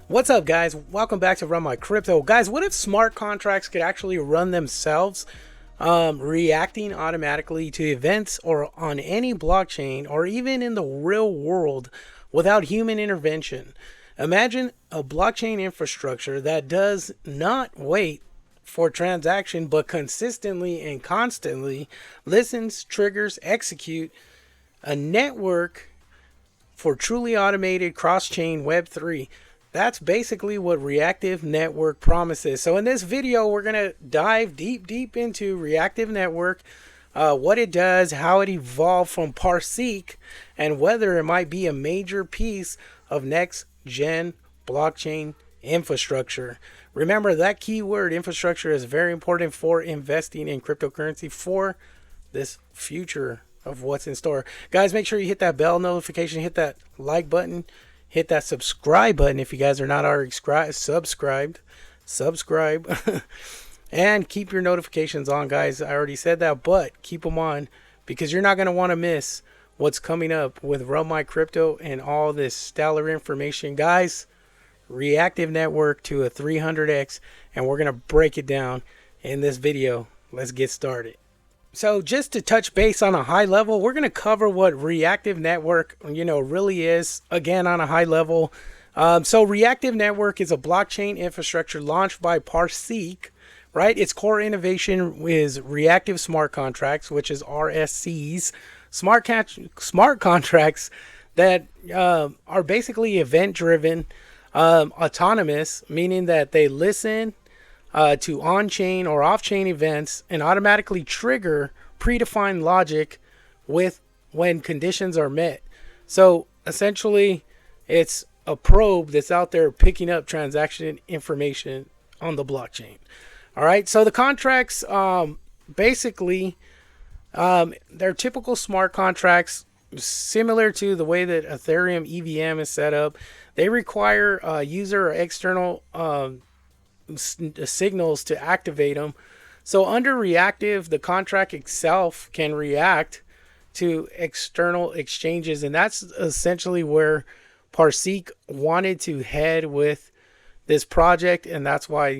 What's up, guys? Welcome back to Run My Crypto. Guys, what if smart contracts could actually run themselves, reacting automatically to events or on any blockchain or even in the real world without human intervention? Imagine a blockchain infrastructure that does not wait for transaction but consistently and constantly listens, triggers, execute a network for truly automated cross-chain Web3. That's basically what Reactive Network promises. So in this video, we're going to dive deep into Reactive Network, what it does, how it evolved from PARSIQ, and whether it might be a major piece of next-gen blockchain infrastructure. Remember, that keyword infrastructure is very important for investing in cryptocurrency for this future of what's in store. Guys, make sure you hit that bell notification, hit that like button, hit that subscribe button if you guys are not already subscribed, and keep your notifications on, guys. I already said that, but keep them on because you're not going to want to miss what's coming up with Run My Crypto and all this stellar information. Guys, Reactive Network to a 300x, and we're going to break it down in this video. Let's get started. So just to touch base on a high level, we're going to cover what Reactive Network, really is, again, on a high level. So Reactive Network is a blockchain infrastructure launched by PARSIQ, right? Its core innovation is reactive smart contracts, which is RSCs, smart contracts that are basically event-driven, autonomous, meaning that they listen to on-chain or off-chain events and automatically trigger predefined logic when conditions are met. So essentially, it's a probe that's out there picking up transaction information on the blockchain. All right, so the contracts, basically, they're typical smart contracts similar to the way that Ethereum EVM is set up. They require user or external signals to activate them. So under reactive, the contract itself can react to external exchanges, and that's essentially where PARSIQ wanted to head with this project, and that's why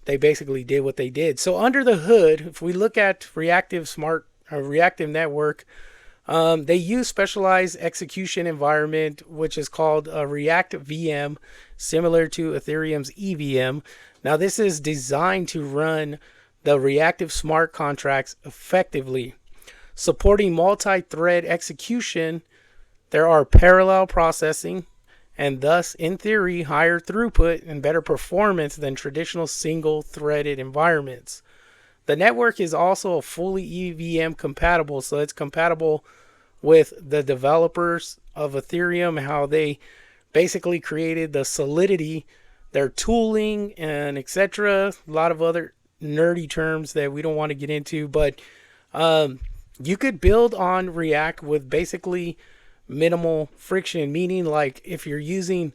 they basically did what they did. So under the hood, if we look at Reactive Network, they use specialized execution environment, which is called a React VM, similar to Ethereum's EVM. Now, this is designed to run the reactive smart contracts effectively. Supporting multi-thread execution, there are parallel processing, and thus, in theory, higher throughput and better performance than traditional single-threaded environments. The network is also fully EVM compatible, so it's compatible with the developers of Ethereum, how they basically created the Solidity, their tooling, and etc. A lot of other nerdy terms that we don't want to get into, but you could build on React with basically minimal friction, meaning like if you're using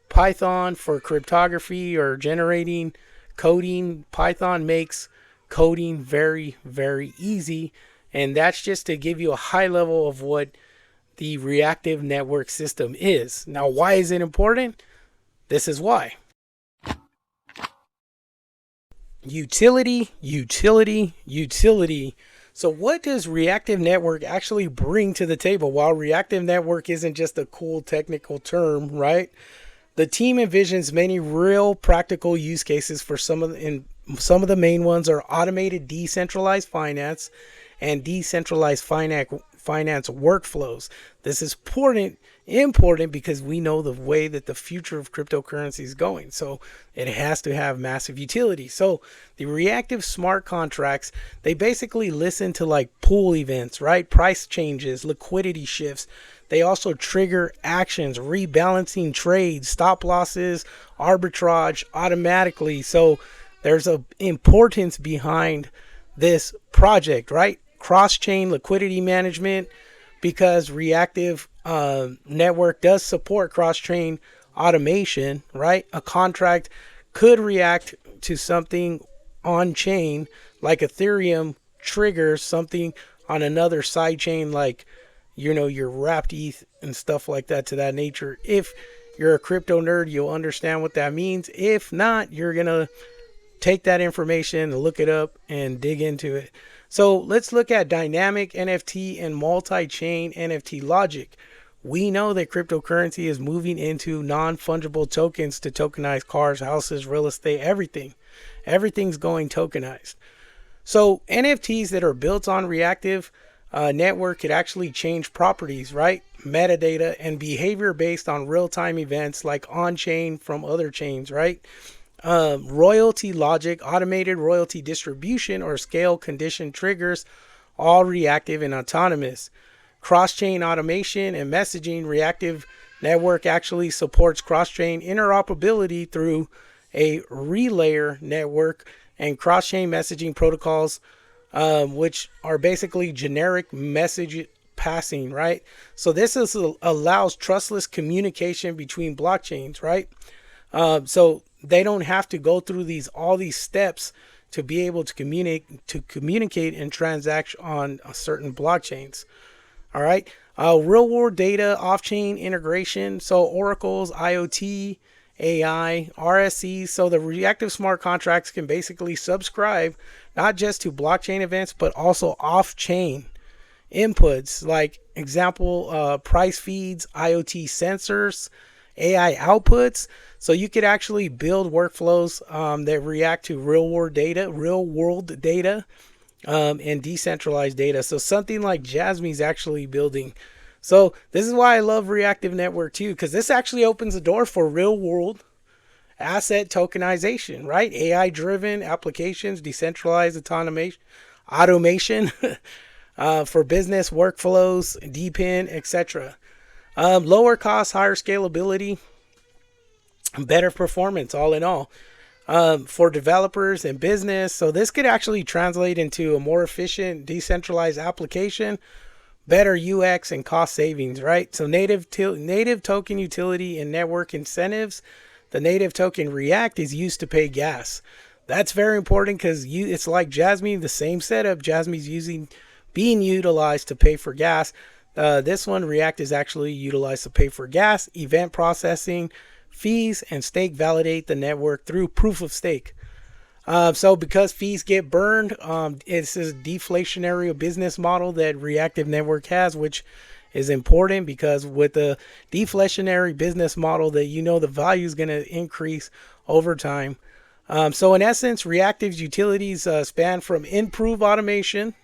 Python for cryptography or generating coding, Python makes coding very, very easy. And that's just to give you a high level of what the Reactive Network system is. Now, why is it important? This is why. Utility. So what does Reactive Network actually bring to the table? While Reactive Network isn't just a cool technical term, right? The team envisions many real practical use cases for some of the main ones are automated decentralized finance and decentralized finance workflows. This is important because we know the way that the future of cryptocurrency is going. So it has to have massive utility. So the reactive smart contracts, they basically listen to like pool events, right? Price changes, liquidity shifts. They also trigger actions, rebalancing trades, stop losses, arbitrage automatically. So there's an importance behind this project, right? Cross-chain liquidity management, because Reactive Network does support cross-chain automation, right? A contract could react to something on-chain, like Ethereum triggers something on another side chain, like your wrapped ETH and stuff like that, to that nature. If you're a crypto nerd, you'll understand what that means. If not, you're going to take that information, look it up, and dig into it. So let's look at dynamic NFT and multi-chain NFT logic. We know that cryptocurrency is moving into non-fungible tokens to tokenize cars, houses, real estate, everything. Everything's going tokenized. So NFTs that are built on Reactive Network could actually change properties, right? Metadata and behavior based on real-time events like on-chain from other chains, right? Royalty logic, automated royalty distribution, or scale condition triggers, all reactive and autonomous. Cross-chain automation and messaging. Reactive Network actually supports cross-chain interoperability through a relayer network and cross-chain messaging protocols, which are basically generic message passing, right? So this allows trustless communication between blockchains, right? So they don't have to go through all these steps to be able to communicate and transact on certain blockchains. All right. Real world data, off-chain integration. So oracles, IoT, AI, RSCs. So the reactive smart contracts can basically subscribe not just to blockchain events, but also off-chain inputs, like example, price feeds, IoT sensors, AI outputs. So you could actually build workflows that react to real world data, and decentralized data. So something like Jasmy's actually building. So this is why I love Reactive Network too, because this actually opens the door for real world asset tokenization, right? AI driven applications, decentralized automation for business workflows, DePIN, etc. Lower cost, higher scalability, better performance, all in all, for developers and business. So this could actually translate into a more efficient, decentralized application, better UX and cost savings, right? So native token utility and network incentives. The native token React is used to pay gas. That's very important because it's like Jasmy, the same setup. Jasmy's being utilized to pay for gas. This one, React, is actually utilized to pay for gas, event processing, fees, and stake validate the network through proof of stake. So because fees get burned, it's a deflationary business model that Reactive Network has, which is important because with the deflationary business model, that the value is going to increase over time. So in essence, Reactive's utilities span from improved automation,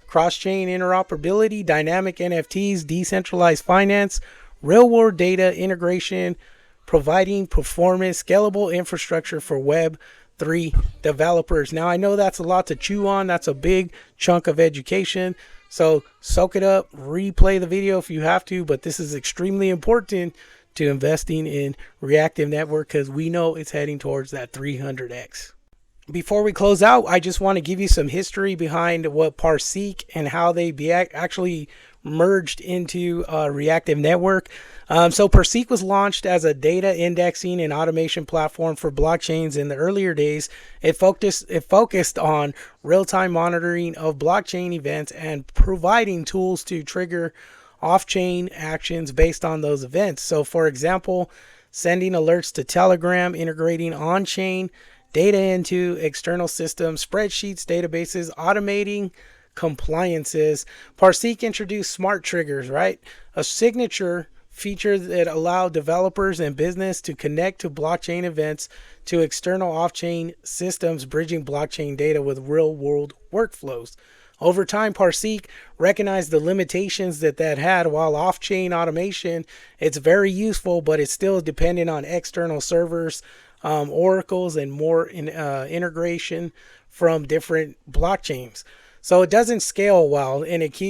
cross-chain interoperability, dynamic NFTs, decentralized finance, real-world data integration, providing performance, scalable infrastructure for Web3 developers. Now, I know that's a lot to chew on. That's a big chunk of education. So soak it up, replay the video if you have to, but this is extremely important to investing in Reactive Network because we know it's heading towards that 300x. Before we close out, I just want to give you some history behind what PARSIQ and how they actually merged into Reactive Network. So PARSIQ was launched as a data indexing and automation platform for blockchains in the earlier days. It focused on real-time monitoring of blockchain events and providing tools to trigger off-chain actions based on those events. So for example, sending alerts to Telegram, integrating on-chain data into external systems, spreadsheets, databases, automating compliances. PARSIQ introduced smart triggers, right? A signature feature that allow developers and business to connect to blockchain events to external off-chain systems, bridging blockchain data with real-world workflows. Over time, PARSIQ recognized the limitations that had. While off-chain automation, it's very useful, but it's still dependent on external servers, oracles, and more integration from different blockchains. So it doesn't scale well, and it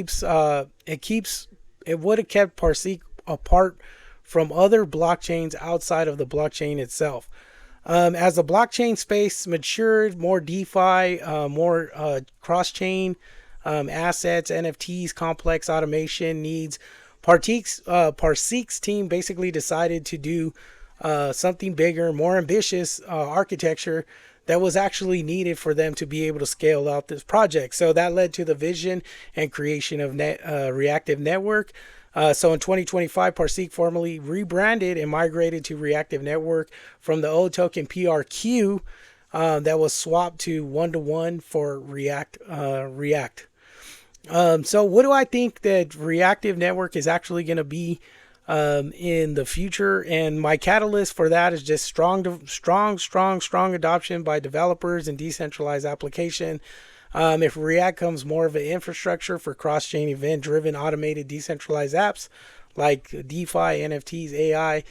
would have kept PARSIQ apart from other blockchains outside of the blockchain itself. As the blockchain space matured, more DeFi, more cross-chain assets, NFTs, complex automation needs, PARSIQ's team basically decided to do something bigger, more ambitious architecture that was actually needed for them to be able to scale out this project. So that led to the vision and creation of Reactive Network. So in 2025, PARSIQ formally rebranded and migrated to Reactive Network from the old token PRQ that was swapped to 1-to-1 for React. So what do I think that Reactive Network is actually going to be in the future? And my catalyst for that is just strong adoption by developers and decentralized application. If React comes more of an infrastructure for cross-chain event-driven automated decentralized apps like DeFi, NFTs, AI,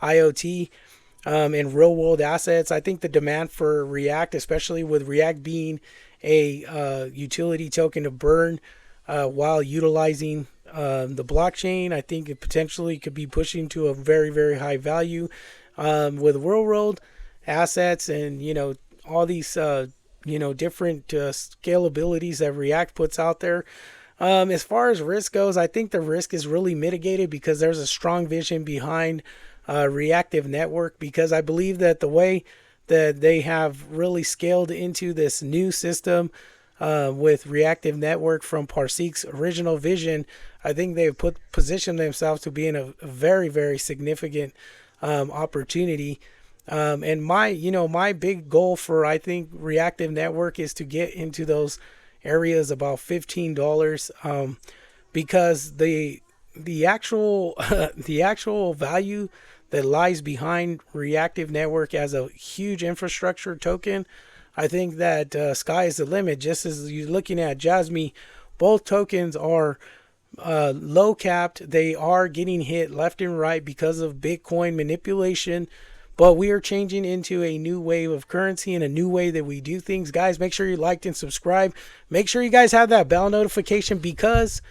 IoT, and real-world assets, I think the demand for React, especially with React being a utility token to burn while utilizing the blockchain, I think it potentially could be pushing to a very, very high value with real-world assets and, all these different scalabilities that React puts out there. As far as risk goes, I think the risk is really mitigated because there's a strong vision behind Reactive Network, because I believe that the way that they have really scaled into this new system with Reactive Network from PARSIQ's original vision, I think they've positioned themselves to be in a very, very significant opportunity. And my big goal for, I think, Reactive Network is to get into those areas about $15, because the actual the actual value that lies behind Reactive Network as a huge infrastructure token, I think that sky is the limit. Just as you're looking at Jasmy, both tokens are low capped. They are getting hit left and right because of Bitcoin manipulation. But we are changing into a new wave of currency and a new way that we do things. Guys, make sure you liked and subscribe. Make sure you guys have that bell notification, because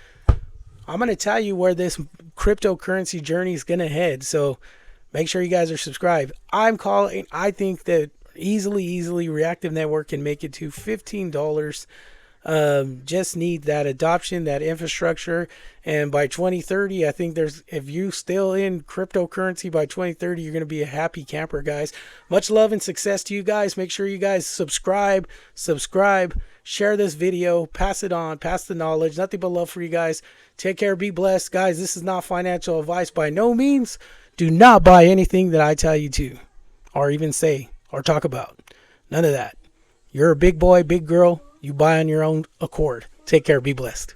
I'm going to tell you where this cryptocurrency journey is going to head. So make sure you guys are subscribed. I think that easily Reactive Network can make it to $15. Just need that adoption, that infrastructure, and by 2030, I think if you still in cryptocurrency by 2030, you're going to be a happy camper, guys. Much love and success to you guys. Make sure you guys subscribe, share this video, pass it on, pass the knowledge. Nothing but love for you guys. Take care, be blessed, guys. This is not financial advice by no means. Do not buy anything that I tell you to, or even say or talk about. None of that. You're a big boy, big girl. You buy on your own accord. Take care. Be blessed.